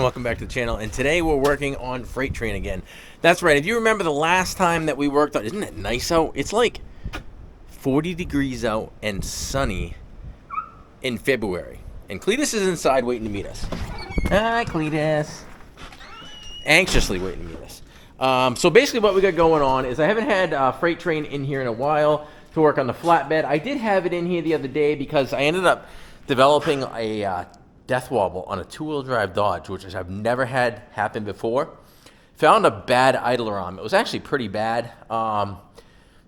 welcome back to the channel. And today we're working on freight train again. That's right, if you remember the last time that we worked on, isn't it nice out? It's like 40 degrees out and sunny in February. And Cletus is inside waiting to meet us. Hi, Cletus. Anxiously waiting to meet us. So basically what we got going on is I haven't had freight train in here in a while to work on the flatbed. I did have it in here the other day because I ended up developing a death wobble on a two-wheel drive Dodge, which I've never had happen before. Found a bad idler arm. It was actually pretty bad.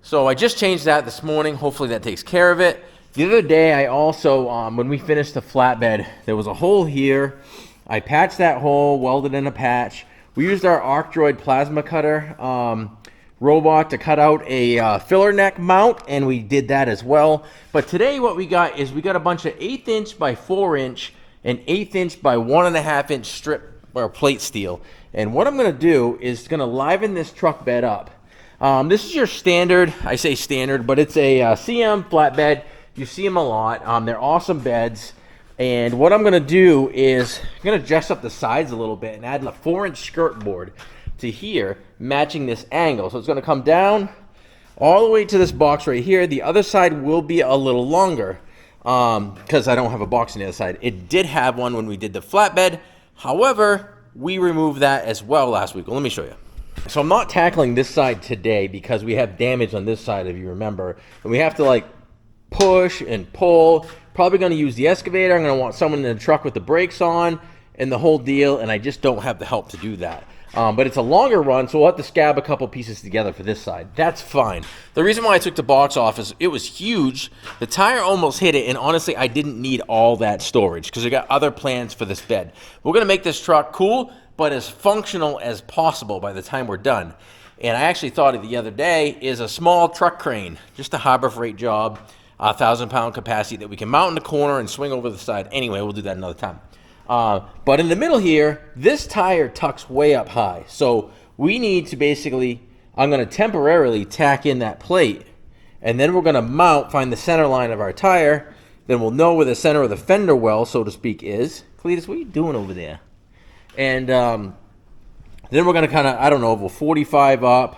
So I just changed that this morning. Hopefully that takes care of it. The other day I also, when we finished the flatbed, there was a hole here. I patched that hole, welded in a patch. We used our ArcDroid plasma cutter robot to cut out a filler neck mount, and we did that as well. But today what we got is we got a bunch of 1/8 inch by 4 inch and 1/8 inch by 1.5 inch strip or plate steel. And what I'm gonna do is gonna liven this truck bed up. This is your standard, I say standard, but it's a CM flatbed. You see them a lot. They're awesome beds. And what I'm gonna do is I'm gonna dress up the sides a little bit and add a 4-inch skirt board to here, matching this angle. So it's gonna come down all the way to this box right here. The other side will be a little longer because I don't have a box on the other side. It did have one when we did the flatbed. However, we removed that as well last week. Well, let me show you. So I'm not tackling this side today because we have damage on this side, if you remember. And we have to like push and pull. Probably gonna use the excavator. I'm gonna want someone in the truck with the brakes on and the whole deal, and I just don't have the help to do that. But it's a longer run, so we'll have to scab a couple pieces together for this side. That's fine. The reason why I took the box off is it was huge. The tire almost hit it, and honestly, I didn't need all that storage because I got other plans for this bed. We're gonna make this truck cool, but as functional as possible by the time we're done. And I actually thought of the other day is a small truck crane, just a Harbor Freight job, 1,000-pound capacity that we can mount in the corner and swing over the side. Anyway, we'll do that another time. But in the middle here, this tire tucks way up high. So we need to basically, I'm going to temporarily tack in that plate. And then we're going to mount, find the center line of our tire. Then we'll know where the center of the fender well, so to speak, is. Cletus, what are you doing over there? And then we're going to kind of, I don't know, we'll 45 up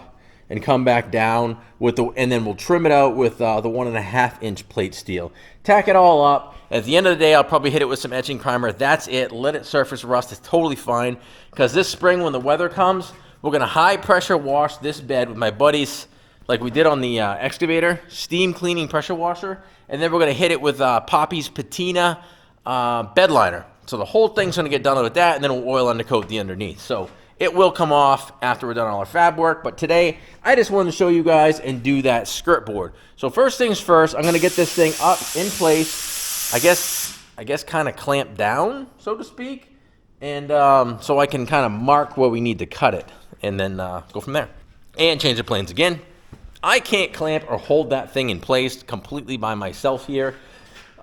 and come back down with the, and then we'll trim it out with the 1.5 inch plate steel. Tack it all up. At the end of the day, I'll probably hit it with some etching primer. That's it. Let it surface rust. It's totally fine. Because this spring, when the weather comes, we're going to high pressure wash this bed with my buddies, like we did on the excavator, steam cleaning pressure washer. And then we're going to hit it with Poppy's patina bed liner. So the whole thing's going to get done with that, and then we'll oil undercoat the underneath. So it will come off after we're done all our fab work. But today, I just wanted to show you guys and do that skirt board. So first things first, I'm going to get this thing up in place. I guess kind of clamp down, so to speak, and so I can kind of mark where we need to cut it, and then go from there. And change the planes again. I can't clamp or hold that thing in place completely by myself here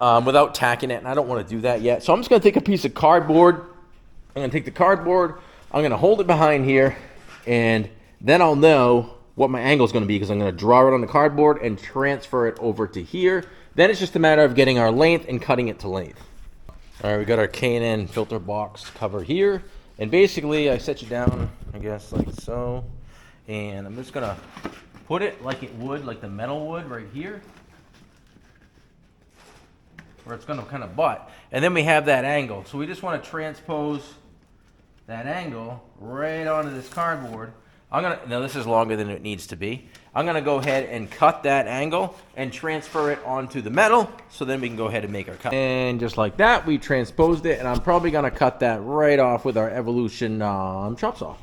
without tacking it, and I don't want to do that yet. So I'm just going to take a piece of cardboard. I'm going to take the cardboard. I'm going to hold it behind here, and then I'll know what my angle is going to be because I'm going to draw it on the cardboard and transfer it over to here. Then it's just a matter of getting our length and cutting it to length. All right, we got our K&N filter box cover here. And basically, I set you down, I guess, like so. And I'm just gonna put it like it would, like the metal would right here. Where it's gonna kind of butt. And then we have that angle. So we just wanna transpose that angle right onto this cardboard. Now this is longer than it needs to be. I'm gonna go ahead and cut that angle and transfer it onto the metal, so then we can go ahead and make our cut. And just like that, we transposed it, and I'm probably gonna cut that right off with our Evolution chop saw.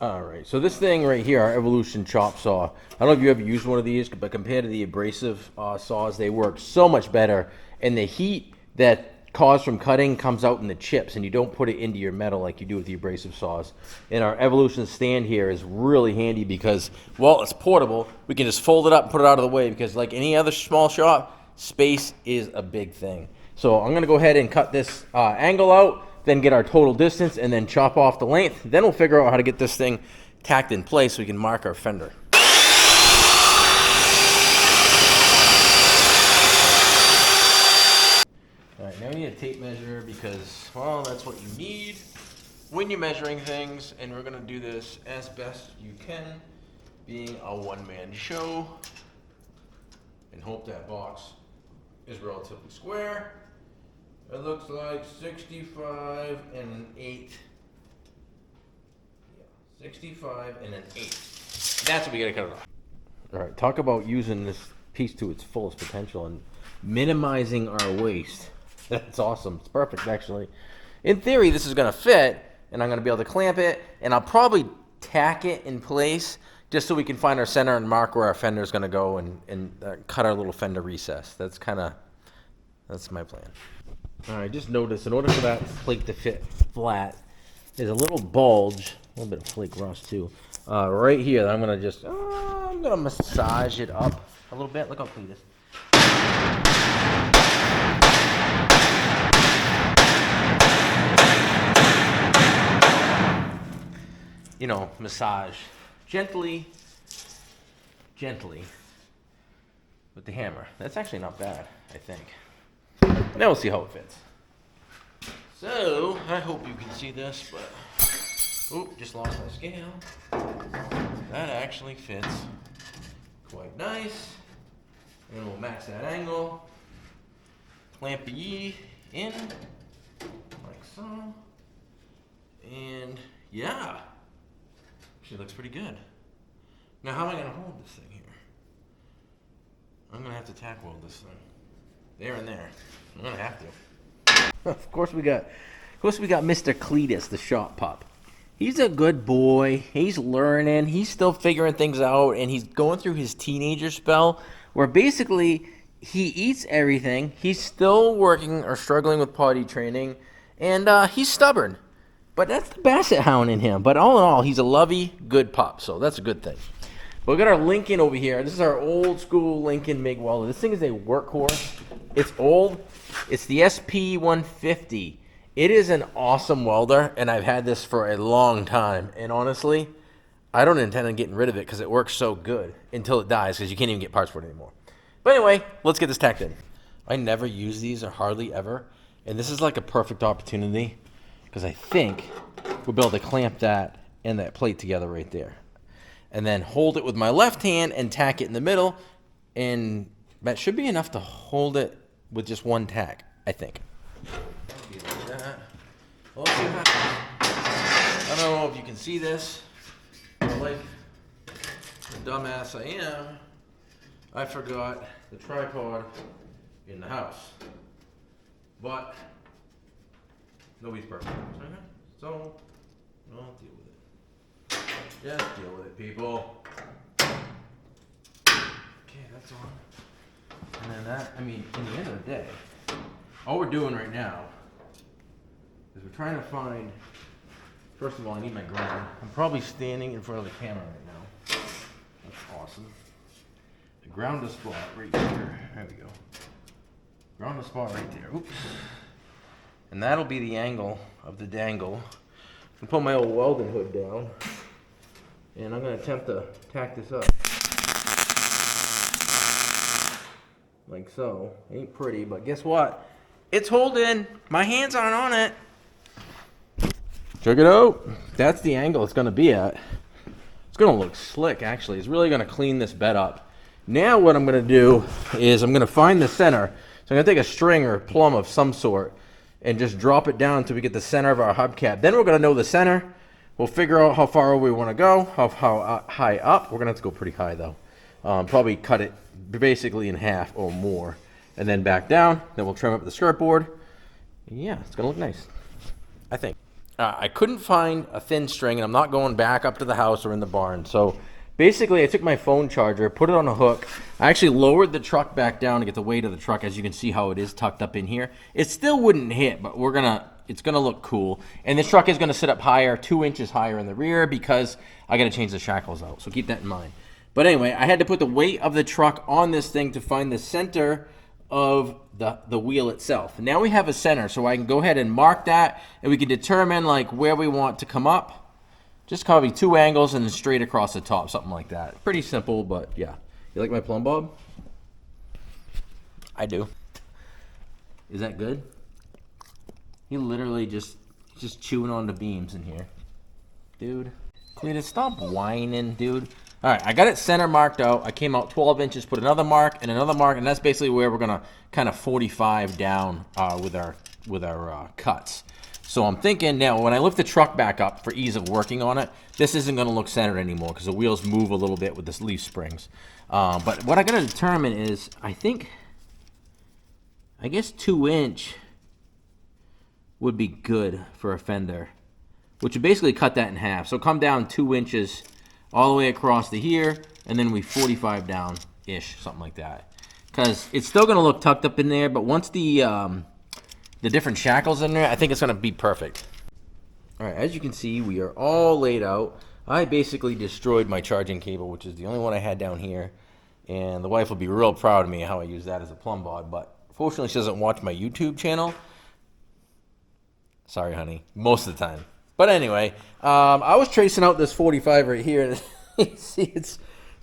All right, so this thing right here, our Evolution chop saw, I don't know if you ever used one of these, but compared to the abrasive saws, they work so much better, and the heat that caused from cutting comes out in the chips, and you don't put it into your metal like you do with the abrasive saws. And our Evolution stand here is really handy because, well, it's portable. We can just fold it up and put it out of the way because like any other small shop, space is a big thing. So I'm gonna go ahead and cut this angle out, then get our total distance, and then chop off the length. Then we'll figure out how to get this thing tacked in place so we can mark our fender. All right, now we need a tape measure because, well, that's what you need. when you're measuring things, and we're gonna do this as best you can, being a one-man show, and hope that box is relatively square. It looks like 65 and an 8. Yeah, 65 and an 8. That's what we gotta cut it off. All right, talk about using this piece to its fullest potential and minimizing our waste. That's awesome. It's perfect, actually. In theory, this is gonna fit, and I'm gonna be able to clamp it, and I'll probably tack it in place just so we can find our center and mark where our fender is gonna go and cut our little fender recess. That's my plan. All right, just notice, in order for that plate to fit flat, there's a little bulge, a little bit of flake rust too, right here that I'm gonna massage it up a little bit. Look how clean it is. You know, massage gently with the hammer. That's actually not bad, I think. Now we'll see how it fits. So, I hope you can see this, but, oop, just lost my scale. That actually fits quite nice. And we'll max that angle. Clamp ye in, like so. And, yeah. Actually looks pretty good. Now, how am I gonna hold this thing here? I'm gonna have to tack weld this thing. There and there. I'm gonna have to. Of course we got Mr. Cletus, the shop pup. He's a good boy. He's learning. He's still figuring things out, and he's going through his teenager spell where basically he eats everything. He's still working or struggling with potty training, and he's stubborn. But that's the Basset Hound in him. But all in all, he's a lovey, good pup, so that's a good thing. But we got our Lincoln over here. This is our old school Lincoln MIG welder. This thing is a workhorse. It's old. It's the SP150. It is an awesome welder, and I've had this for a long time. And honestly, I don't intend on getting rid of it because it works so good until it dies, because you can't even get parts for it anymore. But anyway, let's get this tacked in. I never use these, or hardly ever, and this is like a perfect opportunity because I think we'll be able to clamp that and that plate together right there. And then hold it with my left hand and tack it in the middle, and that should be enough to hold it with just one tack, I think. We'll see what happens. I don't know if you can see this, but like the dumbass I am, I forgot the tripod in the house. But nobody's perfect. So I'll deal with it. Just deal with it, people. Okay, that's on. And then that, I mean, in the end of the day, all we're doing right now is we're trying to find, first of all, I need my ground. I'm probably standing in front of the camera right now. That's awesome. The ground a spot right there. There we go. Ground a spot right there. Oops. And that'll be the angle of the dangle. I put my old welding hood down, and I'm going to attempt to tack this up. Like so. Ain't pretty, but guess what? It's holding. My hands aren't on it. Check it out. That's the angle it's going to be at. It's going to look slick, actually. It's really going to clean this bed up. Now what I'm going to do is I'm going to find the center. So I'm going to take a string or a plumb of some sort and just drop it down until we get the center of our hubcap. Then we're going to know the center. We'll figure out how far over we want to go, how high up. We're going to have to go pretty high, though. Probably cut it basically in half or more. And then back down. Then we'll trim up the skirt board. Yeah, it's going to look nice, I think. I couldn't find a thin string, and I'm not going back up to the house or in the barn. So basically, I took my phone charger, put it on a hook. I actually lowered the truck back down to get the weight of the truck. As you can see how it is tucked up in here. It still wouldn't hit, but it's gonna look cool. And this truck is gonna sit up higher, 2 inches higher in the rear, because I gotta change the shackles out. So keep that in mind. But anyway, I had to put the weight of the truck on this thing to find the center of the wheel itself. Now we have a center, so I can go ahead and mark that, and we can determine like where we want to come up. Just probably 2 angles and then straight across the top, something like that. Pretty simple, but yeah. You like my plumb bob? I do. Is that good? He literally just just chewing on the beams in here. Dude, Cletus, stop whining, dude. All right, I got it center marked out. I came out 12 inches, put another mark, and that's basically where we're gonna kind of 45 down with our cuts. So I'm thinking now, when I lift the truck back up for ease of working on it, this isn't gonna look centered anymore because the wheels move a little bit with the leaf springs. But what I gotta determine is, I guess 2-inch would be good for a fender, which would basically cut that in half. So come down 2 inches all the way across to here, and then we 45 down-ish, something like that. Because it's still gonna look tucked up in there, but once the different shackles in there, I think it's gonna be perfect. All right, as you can see, we are all laid out. I basically destroyed my charging cable, which is the only one I had down here. And the wife will be real proud of me how I use that as a plumb bob, but fortunately she doesn't watch my YouTube channel. Sorry, honey, most of the time. But anyway, I was tracing out this 45 right here, and you see it's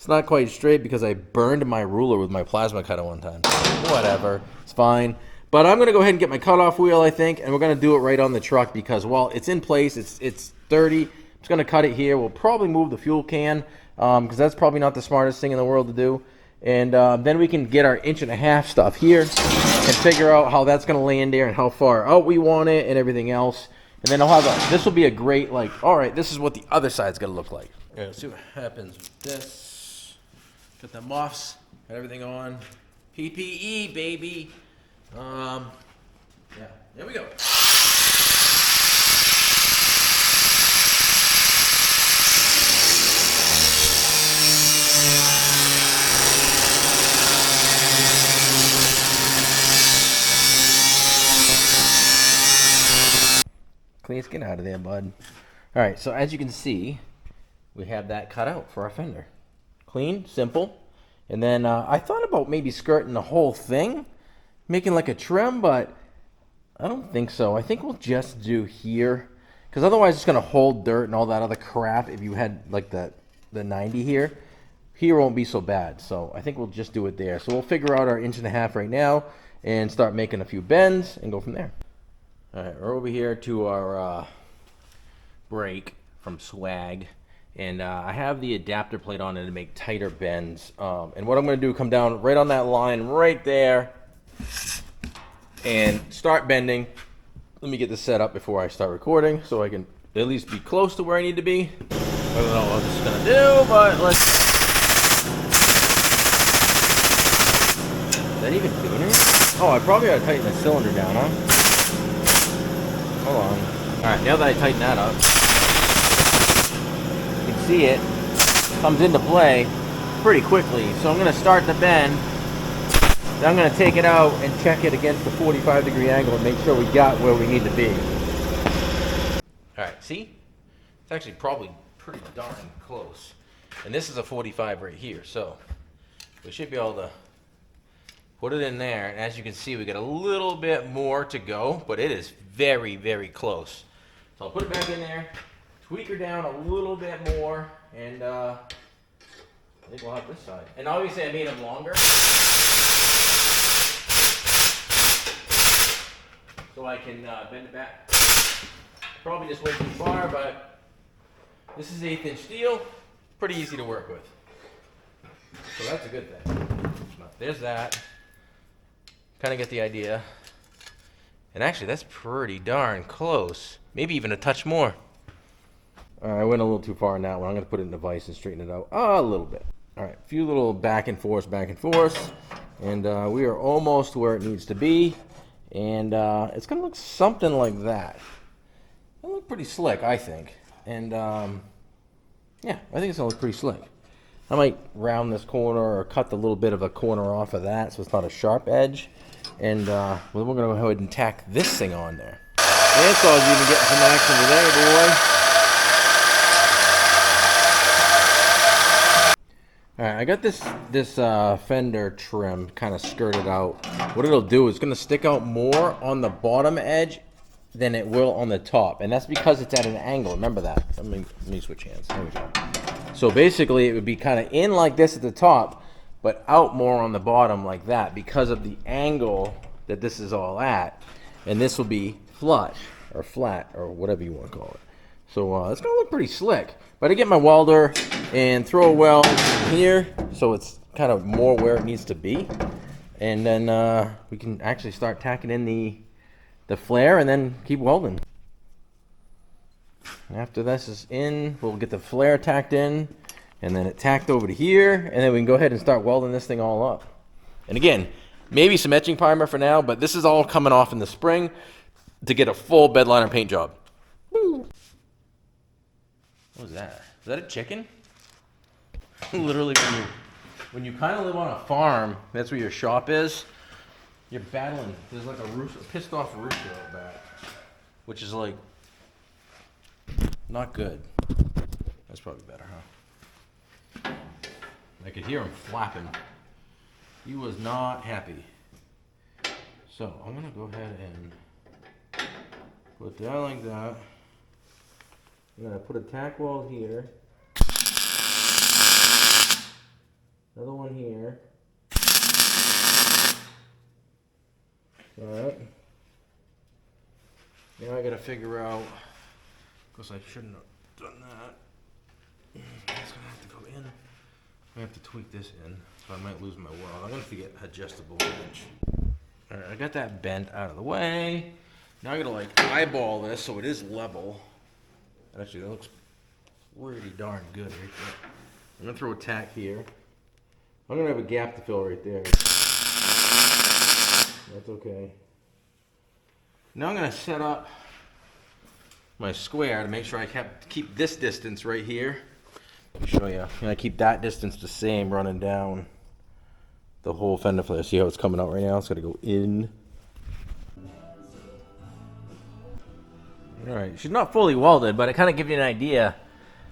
not quite straight because I burned my ruler with my plasma cutter one time. Whatever, it's fine. But I'm gonna go ahead and get my cutoff wheel, I think, and we're gonna do it right on the truck because while it's in place, it's 30. I'm just gonna cut it here. We'll probably move the fuel can because that's probably not the smartest thing in the world to do. And then we can get our 1.5 inch stuff here and figure out how that's going to lay in there and how far out we want it and everything else. And then I'll have this will be a great, like, all right, this is what the other side's going to look like. Yeah, let's see what happens with this. Got the muffs, got everything on. PPE, baby. Yeah, there we go. Please get out of there, bud. All right, so as you can see, we have that cut out for our fender. Clean, simple. And then I thought about maybe skirting the whole thing, making like a trim, but I don't think so. I think we'll just do here, because otherwise it's going to hold dirt and all that other crap if you had like the 90 here. Here won't be so bad, so I think we'll just do it there. So we'll figure out our 1.5 inch right now and start making a few bends and go from there. All right, we're over here to our brake from Swag, and I have the adapter plate on it to make tighter bends. And what I'm going to do, come down right on that line right there and start bending. Let me get this set up before I start recording so I can at least be close to where I need to be. I don't know what this is going to do, but let's... Is that even doing it? Oh, I probably ought to tighten the cylinder down, huh? Hold on. Alright, now that I tighten that up, you can see it comes into play pretty quickly. So I'm going to start the bend, then I'm going to take it out and check it against the 45-degree angle and make sure we got where we need to be. Alright, see? It's actually probably pretty darn close. And this is a 45 right here, so we should be able to put it in there, and as you can see, we got a little bit more to go, but it is very, very close. So I'll put it back in there, tweak her down a little bit more, and I think we'll have this side. And obviously I made them longer, so I can bend it back. Probably just way too far, but this is 1/8 inch steel, pretty easy to work with. So that's a good thing. There's that. Kind of get the idea. And actually, that's pretty darn close. Maybe even a touch more. I went a little too far on that one. I'm going to put it in the vise and straighten it out a little bit. All right, a few little back and forth. And we are almost where it needs to be. And it's going to look something like that. It'll look pretty slick, I think. And yeah, I think it's going to look pretty slick. I might round this corner or cut the little bit of a corner off of that so it's not a sharp edge. And well, we're going to go ahead and tack this thing on there. Ansaw's even getting some action today, boy. Alright, I got this fender trim kind of skirted out. What it'll do is it's going to stick out more on the bottom edge than it will on the top. And that's because it's at an angle. Remember that. Let me switch hands. There we go. So basically it would be kind of in like this at the top, but out more on the bottom like that because of the angle that this is all at. And this will be flush. or flat, or whatever you want to call it. So it's going to look pretty slick. But I get my welder and throw a weld here so it's kind of more where it needs to be. And then we can actually start tacking in the flare and then keep welding. After this is in, we'll get the flare tacked in and then it tacked over to here. And then we can go ahead and start welding this thing all up. And again, maybe some etching primer for now, but this is all coming off in the spring to get a full bed liner paint job. Woo. What was that? Is that a chicken? Literally, when you kind of live on a farm, that's where your shop is. You're battling. There's like a pissed off rooster out back, which is like not good. That's probably better, huh? I could hear him flapping. He was not happy. So I'm gonna go ahead and put that like that. I'm gonna put a tack weld here. Another one here. Alright. Now I gotta figure out, because I shouldn't have done that. It's gonna have to go in. I have to tweak this in, so I might lose my weld. I'm gonna have to get adjustable wrench. Alright, I got that bent out of the way. Now I gotta like eyeball this so it is level. Actually, that looks pretty darn good right there. I'm gonna throw a tack here. I'm gonna have a gap to fill right there. That's okay. Now I'm gonna set up my square to make sure I keep this distance right here. Let me show you. I'm gonna keep that distance the same running down the whole fender flare. See how it's coming out right now? It's gonna go in. All right, she's not fully welded, but it kind of gives you an idea.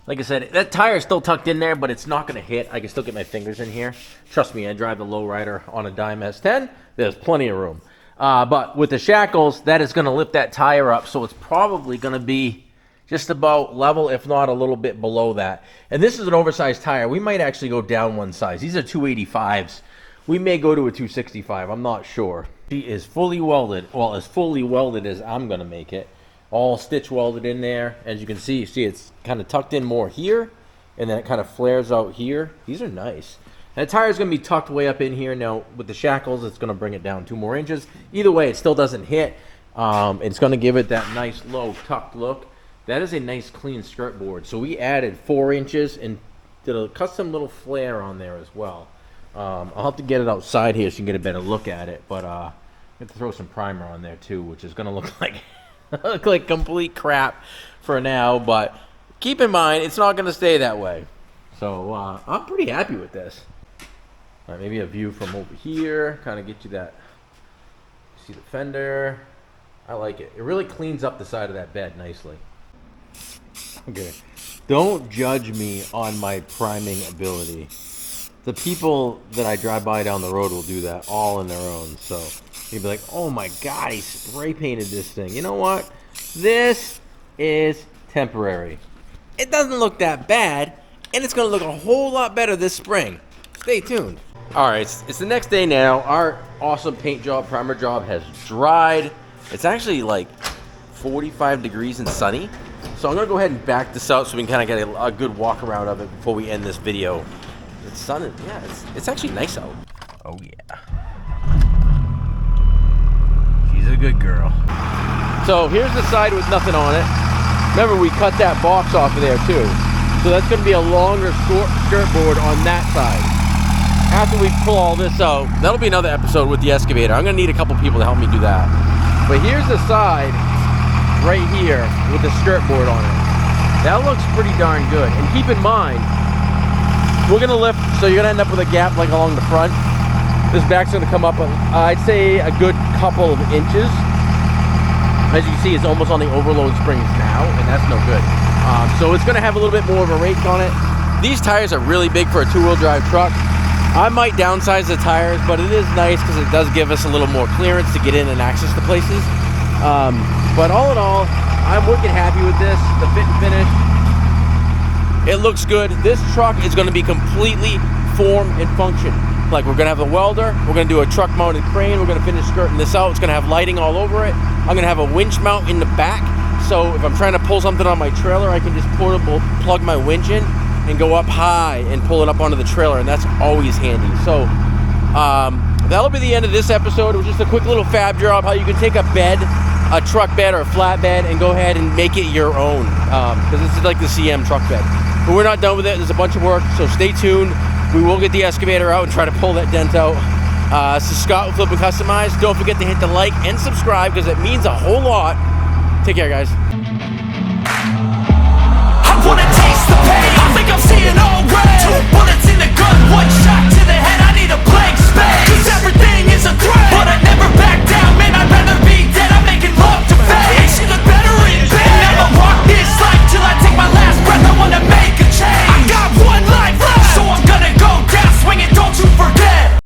Like I said, that tire is still tucked in there, but it's not going to hit. I can still get my fingers in here. Trust me, I drive the lowrider on a dime S10. There's plenty of room. But with the shackles, that is going to lift that tire up, so it's probably going to be just about level, if not a little bit below that. And this is an oversized tire. We might actually go down one size. These are 285s. We may go to a 265. I'm not sure. She is fully welded. Well, as fully welded as I'm going to make it. All stitch welded in there. As you can see, it's kind of tucked in more here, and then it kind of flares out here. These are nice. That tire is going to be tucked way up in here. Now, with the shackles, it's going to bring it down 2 more inches. Either way, it still doesn't hit. It's going to give it that nice low tucked look. That is a nice clean skirt board. So we added 4 inches and did a custom little flare on there as well. I'll have to get it outside here so you can get a better look at it. But I have to throw some primer on there too, which is going to look like look like complete crap for now, but keep in mind it's not going to stay that way. So I'm pretty happy with this. All right, maybe a view from over here, kind of get you that. See the fender. I like it. It really cleans up the side of that bed nicely. Okay, don't judge me on my priming ability. The people that I drive by down the road will do that all on their own. So you'd be like, oh my God, he spray painted this thing. You know what? This is temporary. It doesn't look that bad, and it's going to look a whole lot better this spring. Stay tuned. All right, it's the next day now. Our awesome paint job, primer job has dried. It's actually like 45 degrees and sunny. So I'm going to go ahead and back this out so we can kind of get a good walk around of it before we end this video. It's sunny. Yeah, it's actually nice out. Oh, yeah. She's a good girl. So here's the side with nothing on it. Remember, we cut that box off of there too. So that's going to be a longer skirt board on that side. After we pull all this out, that'll be another episode with the excavator. I'm going to need a couple people to help me do that. But here's the side right here with the skirt board on it. That looks pretty darn good. And keep in mind, we're going to lift, so you're going to end up with a gap like along the front. This back's going to come up, I'd say, a good couple of inches. As you can see, it's almost on the overload springs now, and that's no good. So it's going to have a little bit more of a rake on it. These tires are really big for a two-wheel drive truck. I might downsize the tires, but it is nice because it does give us a little more clearance to get in and access to places. But all in all, I'm wicked happy with this, the fit and finish. It looks good. This truck is going to be completely form and function. Like, we're going to have the welder, we're going to do a truck mounted crane, we're going to finish skirting this out, it's going to have lighting all over it. I'm gonna have a winch mount in the back, so if I'm trying to pull something on my trailer, I can just plug my winch in and go up high and pull it up onto the trailer, and that's always handy. So that'll be the end of this episode. It was just a quick little fab job, how you can take a bed, a truck bed or a flat bed, and go ahead and make it your own, because this is like the CM truck bed. But we're not done with it. There's a bunch of work, so stay tuned. We will get the excavator out and try to pull that dent out. This is Scott with Flip and Customize. Don't forget to hit the like and subscribe, because it means a whole lot. Take care, guys. I wanna taste the pain. I think I'm seeing all red. 2 bullets in the gun, 1 shot to the head. I need a blank space. 'Cause everything